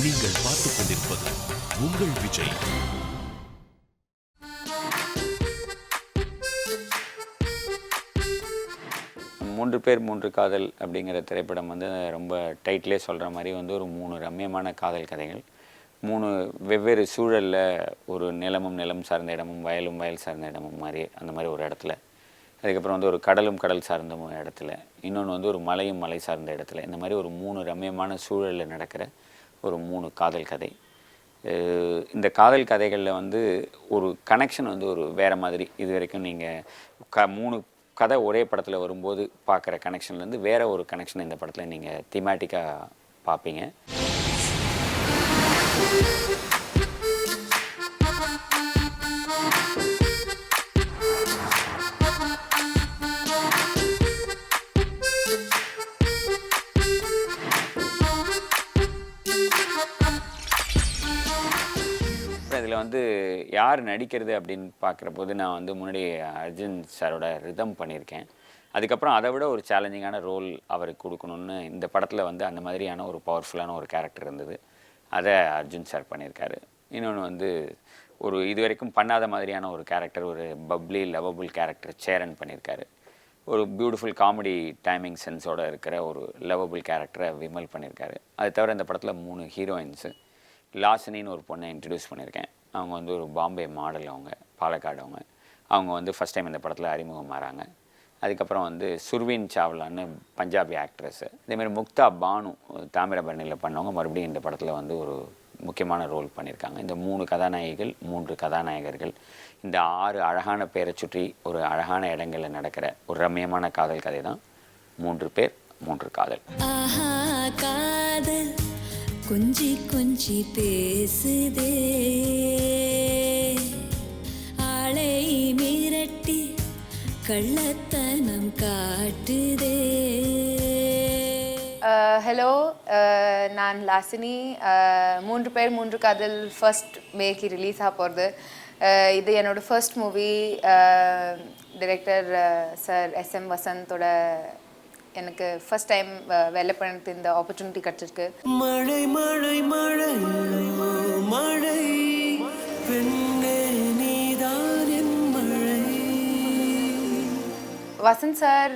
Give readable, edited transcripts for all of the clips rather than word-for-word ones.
நீங்கள் பார்த்துக் கொண்டிருப்பது உங்கள் விஜய். மூன்று பேர் மூன்று காதல் அப்படிங்கிற திரைப்படம் வந்து ரொம்ப டைட்டிலே சொல்கிற மாதிரி வந்து ஒரு 3 ரம்மியமான காதல் கதைகள். 3 வெவ்வேறு சூழலில், ஒரு நிலம் சார்ந்த இடமும் வயலும் வயல் சார்ந்த இடமும் மாதிரி அந்த மாதிரி ஒரு இடத்துல, அதுக்கப்புறம் வந்து ஒரு கடல் சார்ந்த இடத்துல, இன்னொன்று வந்து ஒரு மலை சார்ந்த இடத்துல, இந்த மாதிரி ஒரு 3 ரம்மியமான சூழலில் நடக்கிற ஒரு 3 காதல் கதை. இந்த காதல் கதைகளில் வந்து ஒரு கனெக்ஷன் வந்து ஒரு வேறு மாதிரி. இது வரைக்கும் நீங்கள் 3 கதை ஒரே படத்தில் வரும்போது பார்க்குற கனெக்ஷன்லேருந்து வேறு ஒரு கனெக்ஷன் இந்த படத்தில் நீங்கள் தீமேட்டிக்காக பார்ப்பீங்க. இதில் வந்து யார் நடிக்கிறது அப்படின்னு பார்க்குற போது நான் வந்து முன்னாடி அர்ஜுன் சாரோட ரிதம் பண்ணியிருக்கேன். அதுக்கப்புறம் அதை விட ஒரு சேலஞ்சிங்கான ரோல் அவருக்கு கொடுக்கணுன்னு இந்த படத்தில் வந்து அந்த மாதிரியான ஒரு பவர்ஃபுல்லான ஒரு கேரக்டர் இருந்தது. அதை அர்ஜுன் சார் பண்ணியிருக்காரு. இன்னொன்று வந்து ஒரு இது வரைக்கும் பண்ணாத மாதிரியான ஒரு கேரக்டர், ஒரு பப்ளி லவபுள் கேரக்டர் சேரன் பண்ணியிருக்காரு. ஒரு பியூட்டிஃபுல் காமெடி டைமிங் சென்ஸோடு இருக்கிற ஒரு லவபுள் கேரக்டரை விமல் பண்ணியிருக்காரு. அது தவிர இந்த படத்தில் 3 ஹீரோயின்ஸு. லாசினின்னு ஒரு பொண்ணை இன்ட்ரடியூஸ் பண்ணியிருக்கேன். அவங்க வந்து ஒரு பாம்பே மாடல், அவங்க பாலக்காடு. அவங்க வந்து ஃபஸ்ட் டைம் இந்த படத்தில் அறிமுகமாகறாங்க. அதுக்கப்புறம் வந்து சுர்வீன் சாவ்லான்னு பஞ்சாபி ஆக்ட்ரஸ்ஸு. இதேமாதிரி முக்தா பானு தாமிரபரணியில் பண்ணவங்க மறுபடியும் இந்த படத்தில் வந்து ஒரு முக்கியமான ரோல் பண்ணியிருக்காங்க. இந்த 3 கதாநாயகிகள், 3 கதாநாயகர்கள், இந்த 6 அழகான பேரை சுற்றி ஒரு அழகான இடங்களில் நடக்கிற ஒரு ரம்மியமான காதல் கதை தான் 3 பேர் 3 காதல். காதல் கொஞ்சி கொஞ்சி பேசுதே, ஆளை மிரட்டி கள்ளத்தனம் காட்டுதே. ஹலோ, நான் லாசினி. 3 பேர் 3 காதல் ஃபர்ஸ்ட் மேக்கு ரிலீஸ் ஆக போகிறது. இது என்னோடய first movie. Director sir SM வசந்தோட எனக்கு ஃபர்ஸ்ட் டைம் வேலை பண்ணுறது இந்த ஆப்பர்ச்சுனிட்டி கிடச்சிருக்கு. மழை மழை மழை மழை பெண்ணே நீதான் என் மழை. Vasanth sir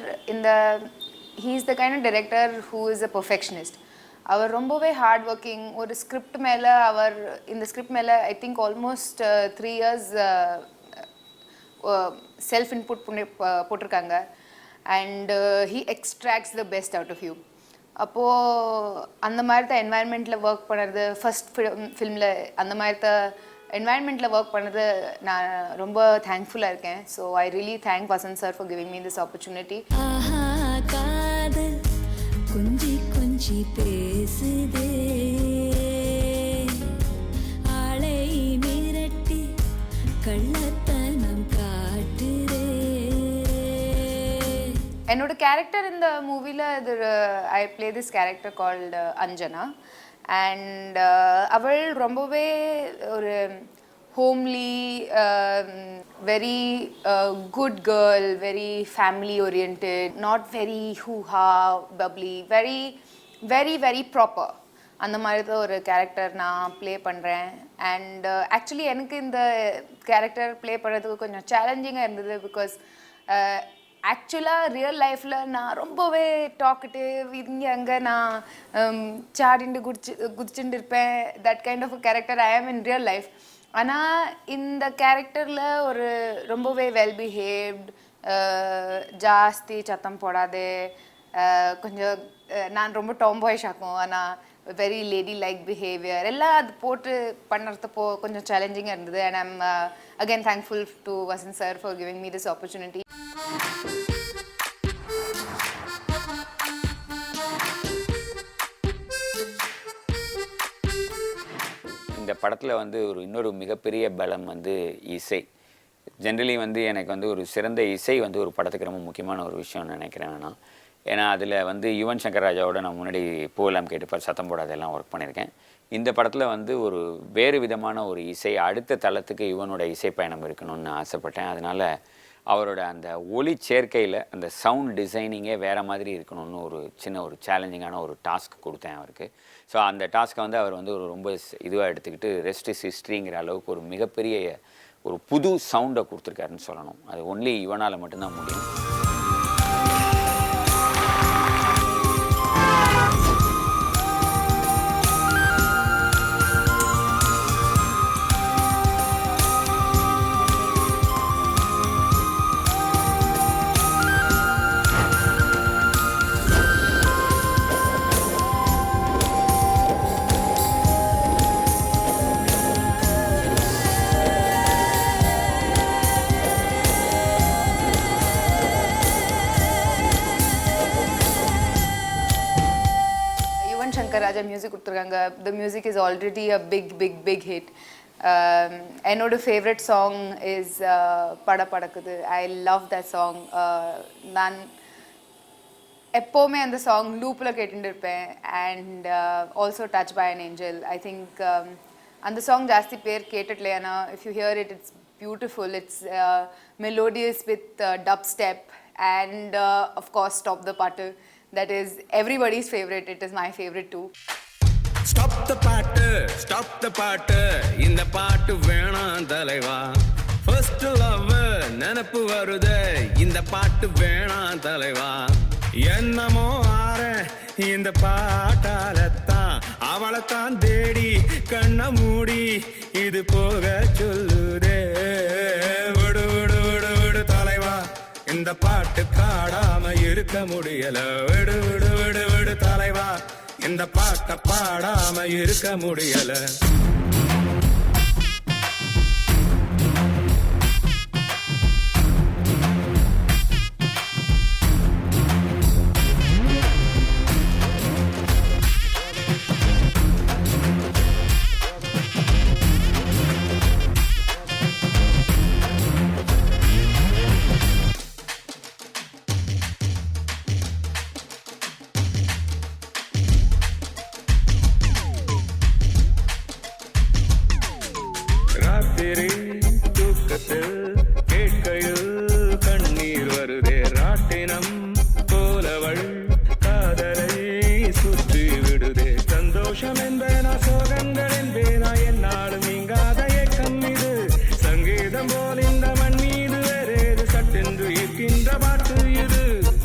he is the kind of director who is a perfectionist. அவர் ரொம்பவே ஹார்ட் ஒர்க்கிங். ஒரு ஸ்கிரிப்ட் மேலே இந்த ஸ்கிரிப்ட் மேலே I think almost 3 years self input போட்டிருக்காங்க. And he extracts the best out of you. அப்போது அந்த மாதிரி தான் என்வாயன்மெண்ட்டில் ஒர்க் பண்ணுறது, ஃபஸ்ட் ஃபிலிமில் அந்த மாதிரி தான் என்வாயன்மெண்ட்டில் ஒர்க் பண்ணது நான் ரொம்ப தேங்க்ஃபுல்லாக இருக்கேன். So I really thank Vasanth sir for giving me this opportunity. காதல் கொஞ்சி கொஞ்சி பேசுதே, ஆளை மிரட்டி கள்ளத்தனம் காட்டுதே. என்னோட கேரக்டர் இந்த மூவியில் I play this character called Anjana. And அவள் ரொம்பவே ஒரு homely, very good girl, very family oriented, not very hooha bubbly, very very very proper. அந்த மாதிரி தான் ஒரு கேரக்டர் நான் ப்ளே பண்ணுறேன். அண்ட் ஆக்சுவலி எனக்கு இந்த கேரக்டர் ப்ளே பண்ணுறதுக்கு கொஞ்சம் சேலஞ்சிங்காக இருந்தது. பிகாஸ் ஆக்சுவலாக ரியல் லைஃப்பில் நான் ரொம்பவே டாக்கட்டிவ், இங்கே அங்கே நான் சாடிண்டு குதிச்சுட்டு இருப்பேன். That kind of a character I am in real life. ஆனால் இந்த கேரக்டரில் ஒரு ரொம்பவே வெல் பிஹேவ்ட், ஜாஸ்தி சத்தம் போடாதே, கொஞ்சம் நான் ரொம்ப டாம்பாய்ஷ் ஆக்கும், ஆனால் வெரி லேடி லைக் பிஹேவியர் எல்லாம் அது போட்டு பண்ணுறதுப்போ கொஞ்சம் சேலஞ்சிங்காக இருந்தது. And I'm again thankful to Vasanth sir for giving me this opportunity. இந்த படத்தில் வந்து இன்னொரு மிகப்பெரிய பலம் வந்து இசை. ஜென்ரலி வந்து எனக்கு வந்து ஒரு சிறந்த இசை வந்து ஒரு படத்துக்கு ரொம்ப முக்கியமான ஒரு விஷயம்னு நினைக்கிறேன் நான். ஏன்னா அதில் வந்து யுவன் சங்கர் ராஜாவோட நான் முன்னாடி பூவெல்லாம் கேட்டுப்பார், சத்தம் போடாதெல்லாம் ஒர்க் பண்ணியிருக்கேன். இந்த படத்தில் வந்து ஒரு வேறு விதமான ஒரு இசை, அடுத்த தளத்துக்கு யுவனோட இசை பயணம் இருக்கணும்னு ஆசைப்பட்டேன். அதனால் அவரோட அந்த ஒலி சேர்க்கையில் அந்த சவுண்ட் டிசைனிங்கே வேறு மாதிரி இருக்கணும்னு ஒரு சின்ன ஒரு சேலஞ்சிங்கான ஒரு டாஸ்க் கொடுத்தேன் அவருக்கு. ஸோ அந்த டாஸ்க்கை வந்து அவர் வந்து ஒரு ரொம்ப இதுவாக எடுத்துக்கிட்டு ரெஸ்ட் இஸ் ஹிஸ்ட்ரிங்கிற அளவுக்கு ஒரு மிகப்பெரிய ஒரு புது சவுண்டை கொடுத்துருக்காருன்னு சொல்லணும். அது ஒன்லி இவனால் மட்டும்தான் முடியும். Raja music கொடுத்துருக்காங்க. The music is already a big hit. என்னோட favorite song is பட படக்குது. I love that song. நான் எப்போவுமே அந்த சாங் லூப்பில் கேட்டுட்டு இருப்பேன். And also touch by an angel. I think அந்த சாங் ஜாஸ்தி பேர் கேட்டுடல. ஆனால் if you hear it, it's beautiful. It's melodious with dubstep and of course Stop the Paatu. That is everybody's favorite. It is my favorite too. Stop the பாட்டு இந்த பாட்டு வேணாம் தலைவா. First love நினப்பு வருது இந்த பாட்டு வேணாம் தலைவா. என்னமோ ஆற இந்த பாட்டாலத்தான் அவளைத்தான் தேடி கண்ண மூடி இது போக சொல்லுதே. விடு விடு விடு விடு தலைவா, இந்த பாட்டு காடாம இருக்க முடியல. விடு விடு விடு விடு தலைவா, இந்த பாட்டை பாடாம இருக்க முடியல. தூக்கத்தில் கேட்கையில் கண்ணீர் வருதே. ராட்டினம் போலவள் காதலை சுற்றி விடுதே. சந்தோஷம் என்பேனா சோகங்கள் என்பேனா என்னாலும் நீங்காத ஏக்கம் இது. சங்கீதம் போல் இந்த மண் மீது வேறேது சட்டென்று இருக்கின்ற பாட்டு இது.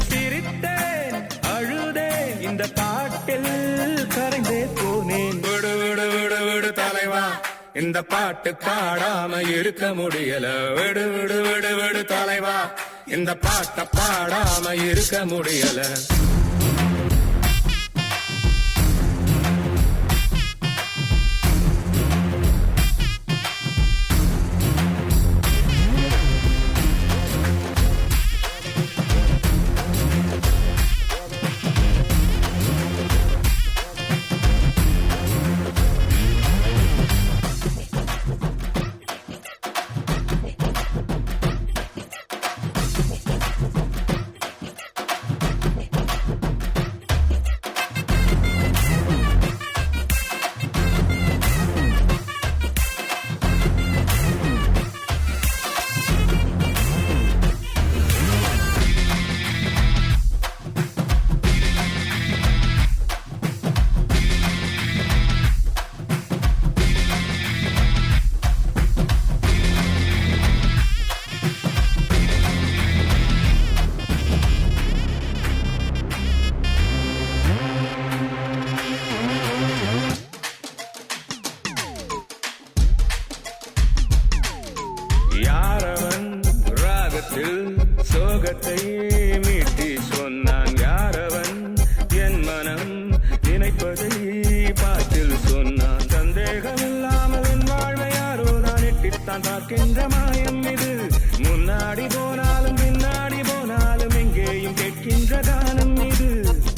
சிரித்தேன் அழுதேன் இந்த பாட்டில் கரைந்தே போனேன். விடு விடு விடு விடு தலைவா, இந்த பாட்டு பாடாம இருக்க முடியல. விடு விடு விடு விடு தலைவா, இந்த பாட்டை பாடாம இருக்க முடியல. சோகத்தை மீட்டி சொன்னான் யாரவன். என் மனம் நினைப்பதை பாட்டில் சொன்னான். சந்தேகம் இல்லாமல் என் வாழ்வை யாரோ நான் எட்டித்தான் பார்க்கின்ற மாயம் இது. முன்னாடி போனாலும் பின்னாடி போனாலும் எங்கேயும் கேட்கின்ற கானம் இது.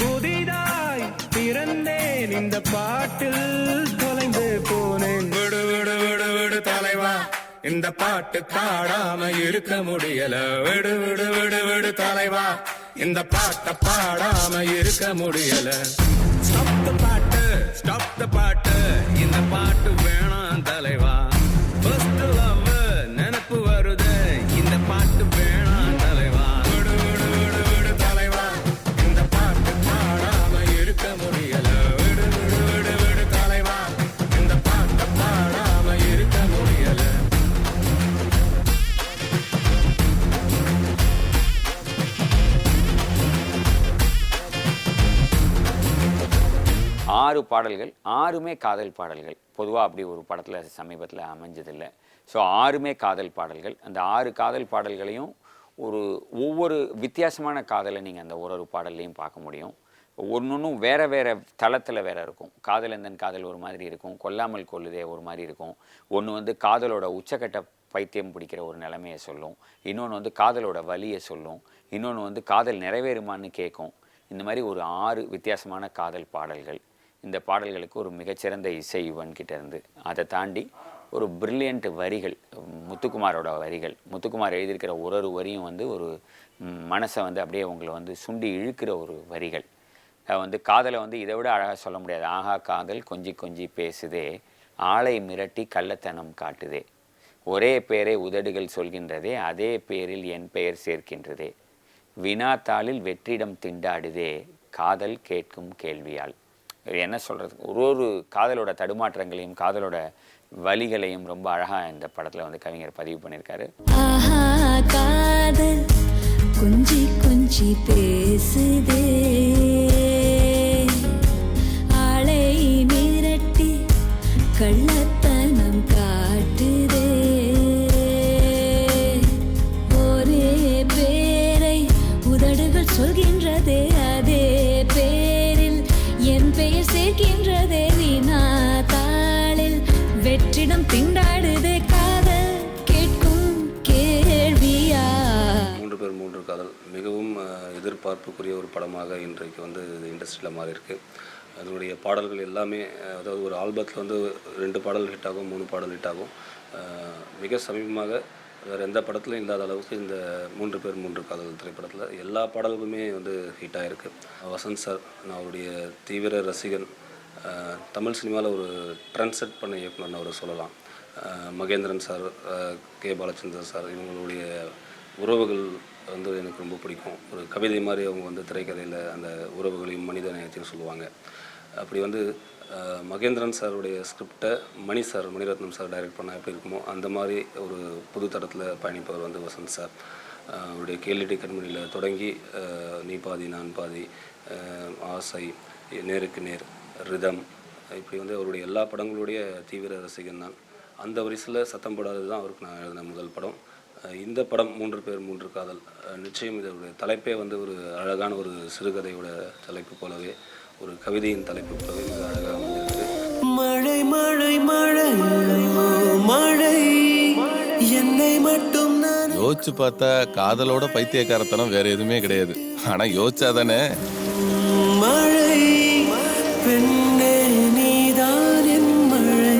புதிதாய் பிறந்தேன் இந்த பாட்டில் தொலைந்து போனேன். விடு விடு விடு விடு தலைவா, இந்த பாட்டு பாடாம இருக்க முடியல. விடு விடு விடு விடு தலைவா, இந்த பாட்டை பாடாம இருக்க முடியல. Stop the பாட்டு இந்த பாட்டு வேணாம் தலைவா. First love நினப்பு வருது இந்த பாட்டு வேணாம் 6 பாடல்கள், 6மே காதல் பாடல்கள். பொதுவாக அப்படி ஒரு படத்தில் சமீபத்தில் அமைஞ்சதில்லை. ஸோ 6மே காதல் பாடல்கள். அந்த 6 காதல் பாடல்களையும் ஒவ்வொரு வித்தியாசமான காதலை நீங்கள் அந்த ஒரு பாடல்லையும் பார்க்க முடியும். ஒன்றும் வேறு வேறு தளத்தில் வேறு இருக்கும். காதலந்தன் காதல் ஒரு மாதிரி இருக்கும், கொல்லாமல் கொல்லுதே ஒரு மாதிரி இருக்கும். ஒன்று வந்து காதலோட உச்சக்கட்ட பைத்தியம் பிடிக்கிற ஒரு நிலைமையை சொல்லும், இன்னொன்று வந்து காதலோட வலியை சொல்லும், இன்னொன்று வந்து காதல் நிறைவேறுமான்னு கேட்கும். இந்த மாதிரி ஒரு 6 வித்தியாசமான காதல் பாடல்கள். இந்த பாடல்களுக்கு ஒரு மிகச்சிறந்த இசை யுவன்கிட்ட இருந்து, அதை தாண்டி ஒரு பிரில்லியண்ட் வரிகள், முத்துக்குமாரோட வரிகள். முத்துக்குமார் எழுதியிருக்கிற ஒரு வரியும் வந்து ஒரு மனசை வந்து அப்படியே உங்களை வந்து சுண்டி இழுக்கிற ஒரு வரிகள். வந்து காதலை வந்து இதை விட அழகாக சொல்ல முடியாது. ஆஹா காதல் கொஞ்சி கொஞ்சி பேசுதே, ஆளை மிரட்டி கள்ளத்தனம் காட்டுதே, ஒரே பேரை உதடுகள் சொல்கின்றதே, அதே பேரில் என் பெயர் சேர்க்கின்றதே, வினாத்தாளில் வெற்றிடம் திண்டாடுதே, காதல் கேட்கும் கேள்வியால். என்ன சொல்கிறது, ஒரு காதலோட தடுமாற்றங்களையும் காதலோட வலிகளையும் ரொம்ப அழகாக இந்த படத்தில் வந்து கவிஞர் பதிவு பண்ணியிருக்காரு. ஆஹா காதல் கொஞ்சி கொஞ்சி பேசுதே, ஆளை மிரட்டி கள்ளத்தனம் காட்டுதே, ஒரே பேரை உதடுகள் சொல்கின்றதே, அதே பேரில் என் பெயர் சேர்க்கின்றதே, வினாத்தாளில் வெற்றிடம் திண்டாடுதே, காதல் கேட்கும் கேள்வியா. 3 பேர் 3 காதல் மிகவும் எதிர்பார்ப்புக்குரிய ஒரு படமாக இன்றைக்கு வந்து இண்டஸ்ட்ரியில் மாறி இருக்கு. அதனுடைய பாடல்கள் எல்லாமே, அதாவது ஒரு ஆல்பத்தில் வந்து 2 பாடல் ஹிட் ஆகும், 3 பாடல் ஹிட் ஆகும். மிக சமீபமாக வேறு எந்த படத்துலையும் இல்லாத அளவுக்கு இந்த 3 பேர் 3 காதல் திரைப்படத்தில் எல்லா பாடல்களுமே வந்து ஹிட் ஆகிருக்கு. வசந்த் சார், நான் அவருடைய தீவிர ரசிகன். தமிழ் சினிமாவில் ஒரு ட்ரெண்ட் செட் பண்ண இயக்குனர்னு அவர் சொல்லலாம். Mahendran sir, K Balachander sir, இவங்களுடைய உறவுகள் வந்து எனக்கு ரொம்ப பிடிக்கும். ஒரு கவிதை மாதிரி அவங்க வந்து திரைக்கதையில் அந்த உறவுகளையும் மனித நேயத்தையும் சொல்லுவாங்க. அப்படி வந்து மகேந்திரன் சாருடைய ஸ்கிரிப்டை மணிரத்னம் சார் டைரக்ட் பண்ணால் எப்படி இருக்குமோ அந்த மாதிரி ஒரு புது தரத்தில் பயணிப்பவர் வந்து வசந்த் சார். அவருடைய கேள்விட்டி கண்மணியில் தொடங்கி நீ பாதி நான் பாதி, ஆசை, நேருக்கு நேர், ரிதம், இப்படி வந்து அவருடைய எல்லா படங்களுடைய தீவிர ரசிகன் தான். அந்த வரிசையில் சத்தம் போடாதது தான் அவருக்கு நான் எழுதின முதல் படம். இந்த படம் 3 பேர் 3 காதல். நிச்சயம் இதோடைய தலைப்பே வந்து ஒரு அழகான ஒரு சிறுகதையோட தலைப்பு போலவே, ஒரு கவிதையின் தலைப்பு போலவே மிக அழகாக வந்திருக்கு. மழை மழை மழை மழை என்னை மட்டும் நான் யோசிச்சு பார்த்தா காதலோட பைத்தியக்காரத்தனம் வேற எதுவுமே கிடையாது. ஆனா யோசிச்சாதானே. மழை பெண்ணே நீதான் என் மழை.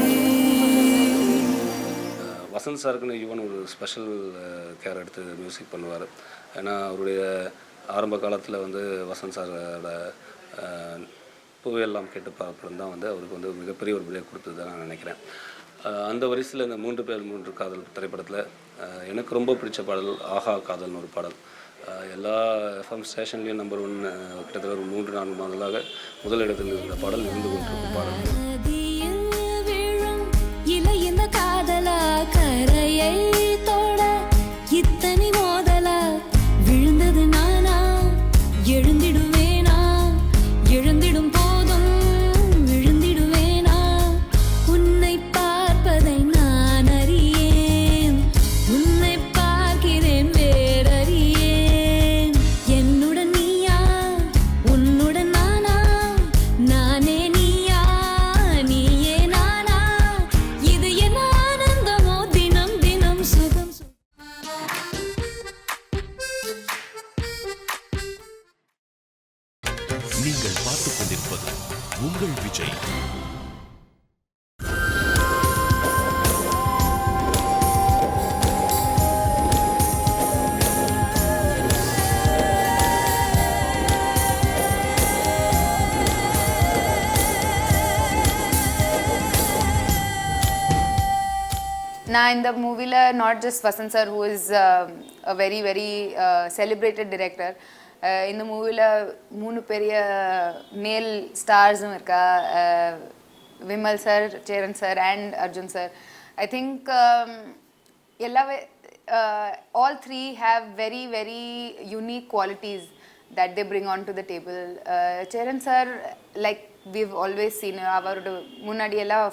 வசந்த் சாருக்குன்னு யுவன் ஒரு ஸ்பெஷல் கேர் எடுத்து மியூசிக் பண்ணுவார். ஏன்னா அவருடைய ஆரம்ப காலத்தில் வந்து வசந்த் சாரோட பூவெல்லாம் கேட்டு பார்ப்பது தான் வந்து அவருக்கு வந்து மிகப்பெரிய ஒரு பிரேக் கொடுத்தது நான் நினைக்கிறேன். அந்த வரிசையில் இந்த 3 பேர் 3 காதல் திரைப்படத்தில் எனக்கு ரொம்ப பிடிச்ச பாடல் ஆஹா காதல்னு ஒரு பாடல். எல்லா எஃப்எம் ஸ்டேஷன்லேயும் நம்பர் 1 கிட்டத்தட்ட ஒரு 3-4 மாதங்களாக முதல் இடத்தில் இருந்த பாடல் இருந்து கொண்டிருக்கும் பாடல். இலையின காதலா கரையை தொட இத்தனை மோதலா விழுந்தது நானா, எழுந்திடுவேனா, எழுந்திடும் போதும் விழுந்திடுவேனா, உன்னை பார்ப்பதை நான் அறியேன், உன்னை பார்க்கிறேன் வேறறியேன், என்னுடன் நீயா உன்னுடன் நானா, நானே நீயா நீயே நானா, இது என்ன ஆனந்தமோ தினம் தினம் சுகம். நீங்கள் பார்த்துக் கொண்டிருப்பது உங்கள் விஜய். நான் இந்த மூவியில் not just Vasanth sir who is a very very celebrated director. இந்த மூவியில் 3 பெரிய மேல் ஸ்டார்ஸும் இருக்கா, Vimal sir, Cheran sir and Arjun sir. I think எல்லாவே all 3 have very very unique qualities that they bring onto the table. Cheran sir, like we've always seen. அவரோட முன்னாடி எல்லாம்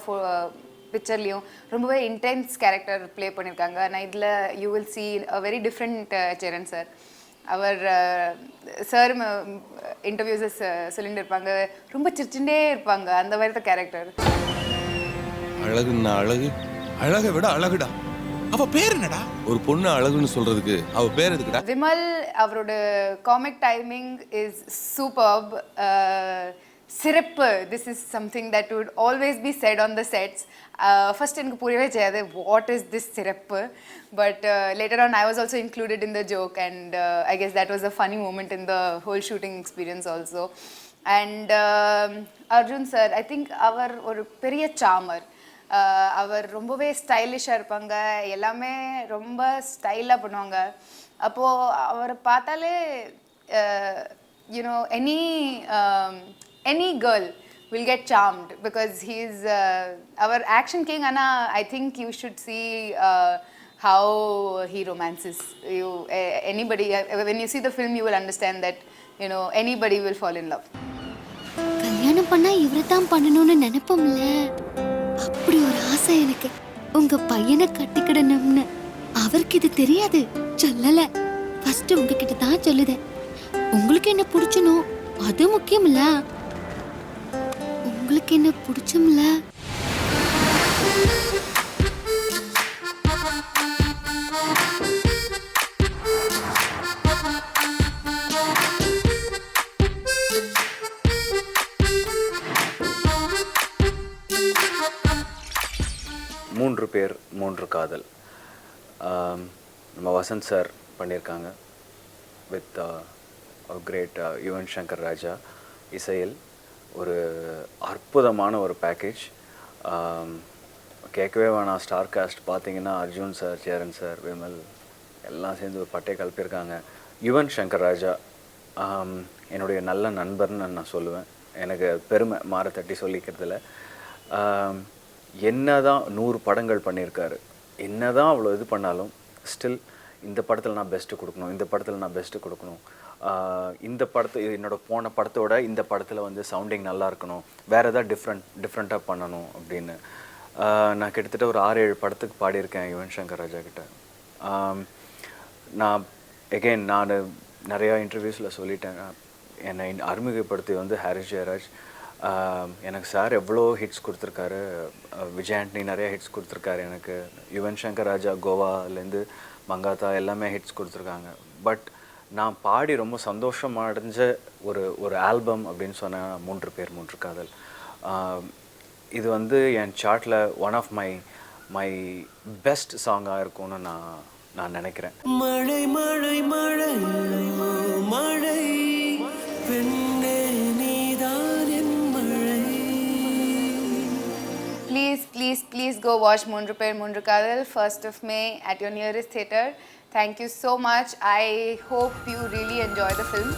பிக்சர்லேயும் ரொம்பவே இன்டென்ஸ் கேரக்டர் ப்ளே பண்ணியிருக்காங்க. ஆனால் இதில் you will see a very different Charan sir. அவர் sir இன்டர்வியூஸஸ் சொல்லிட்டு இருப்பாங்க, ரொம்ப சிரிச்சுட்டே இருப்பாங்க, அந்த மாதிரி தான் கேரக்டர். அழகுன்னா அழகு, அழகை விட அழகுடா. அவ பேர் என்னடா? ஒரு பொண்ணு அழகுன்னு சொல்றதுக்கு அவ பேர் எதுக்குடா? விமல் அவரோட காமிக் டைமிங் இஸ் சூப்பர்ப். சிறப்பு, this is something that would always be said on the sets. First எனக்கு புரியவே செய்யாது வாட் இஸ் திஸ் சிறப்பு, but later on I was also included in the joke and I guess that was a funny moment in the whole shooting experience also. And Arjun sir, I think அவர் ஒரு பெரிய சாமர். அவர் ரொம்பவே ஸ்டைலிஷாக இருப்பாங்க, எல்லாமே ரொம்ப ஸ்டைலாக பண்ணுவாங்க. அப்போது அவரை பார்த்தாலே you know any girl will get charmed because he is our action king. Anna, I think you should see how he romances you. Anybody, when you see the film, you will understand that you know anybody will fall in love. கல்யாணம் பண்ணா இவரை தான் பண்ணணும்னு நினைப்போம்ல, அப்படி ஒரு ஆசை எனக்கு, உங்க பையனை கட்டிக்கிடணும்னு. அவருக்கு இது தெரியாது, சொல்லல. ஃபர்ஸ்ட் உங்ககிட்ட தான் சொல்லுதேன். உங்களுக்கு என்ன பிடிச்சணும் அது முக்கியம்ல. உங்களுக்கு என்ன பிடிச்சும்ல? மூன்று பேர் மூன்று காதல். நம்ம வசந்த் சார் பண்ணியிருக்காங்க வித் கிரேட் யுவன் சங்கர் ராஜா இசையில். ஒரு அற்புதமான ஒரு பேக்கேஜ். கேட்கவே வேணாம். ஸ்டார் காஸ்ட் பார்த்தீங்கன்னா அர்ஜுன் சார், சேரன் சார், விமல் எல்லாம் சேர்ந்து ஒரு பட்டை கலப்பியிருக்காங்க. யுவன் சங்கர் ராஜா என்னுடைய நல்ல நண்பர்னு நான் சொல்லுவேன். எனக்கு பெருமை மாற தட்டி சொல்லிக்கிறதுல. என்ன தான் 100 படங்கள் பண்ணியிருக்காரு, என்ன தான் அவ்வளோ இது பண்ணாலும் ஸ்டில் இந்த படத்தில் நான் பெஸ்ட்டு கொடுக்கணும், இந்த படத்தில் நான் பெஸ்ட்டு கொடுக்கணும், இந்த படத்தை என்னோடய போன படத்தோட இந்த படத்தில் வந்து சவுண்டிங் நல்லா இருக்கணும், வேறு எதாவது டிஃப்ரெண்ட்டாக பண்ணணும் அப்படின்னு. நான் கிட்டத்தட்ட ஒரு 6-7 படத்துக்கு பாடியிருக்கேன் யுவன் சங்கர் ராஜா கிட்ட. நான் நிறையா இன்டர்வியூஸில் சொல்லிட்டேன். என்னை அறிமுகப்படுத்தி வந்து ஹாரிஸ் ஜெயராஜ். எனக்கு சார் எவ்வளோ ஹிட்ஸ் கொடுத்துருக்காரு, விஜய் ஆண்டனி நிறையா ஹிட்ஸ் கொடுத்துருக்காரு எனக்கு. யுவன் சங்கர் ராஜா கோவாலேருந்து மங்காத்தா எல்லாமே ஹிட்ஸ் கொடுத்துருக்காங்க. பட் நான் பாடி ரொம்ப சந்தோஷம் அடைஞ்ச ஒரு ஆல்பம் அப்படின்னு சொன்னேன் 3 பேர் 3 காதல். இது வந்து என் சார்ட்டில் ஒன் ஆஃப் மை பெஸ்ட் சாங்காக இருக்கும்னு நான் நினைக்கிறேன். மழை மழை மழை மழை பெண்ணே நீதான் என் மழை. Please go watch Moonru Per Moonru Kadal 1st of May at your nearest theatre. Thank you so much. I hope you really enjoy the film.